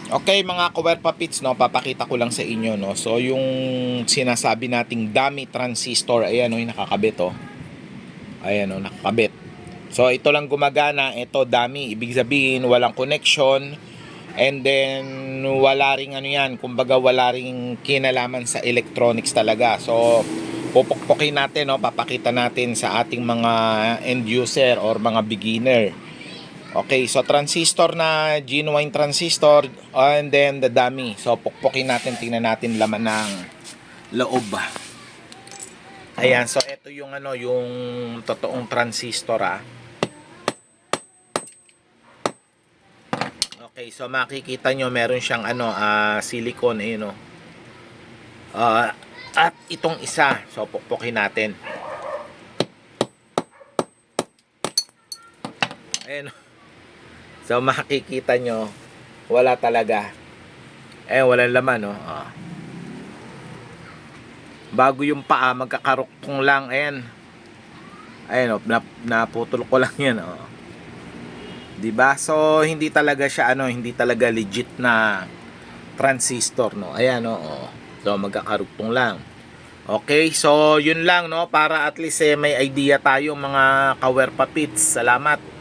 Okay mga kawerpa pits, no, papakita ko lang sa inyo, no. So yung sinasabi nating dummy transistor, ayan, no, yung nakakabit, oh. Ayan, no, nakakabit. So ito lang gumagana, ito dummy, ibig sabihin walang connection, and then wala ring ano yan, kumbaga wala ring kinalaman sa electronics talaga. So pupukpukin natin, no, papakita natin sa ating mga end user or mga beginner. Okay, so transistor na genuine transistor, and then the dummy. So pukpukin natin, tingnan natin laman ng loob. Ayan, so ito yung ano, yung totoong transistor, ah. Okay, so makikita nyo meron siyang ano, silicone, ayun, oh. At itong isa, so pukpukin natin. Ayan. So makikita nyo, wala talaga. Walang laman, no? Bago yung paa, magkakaruktong lang. Ayan, oh, naputol ko lang yan, oh. 'Di ba? So hindi talaga siya ano, hindi talaga legit na transistor, no. Ayan, oh. So magkakaruktong lang. Okay, so yun lang, no, para at least may idea tayo mga kawerpa pits. Salamat.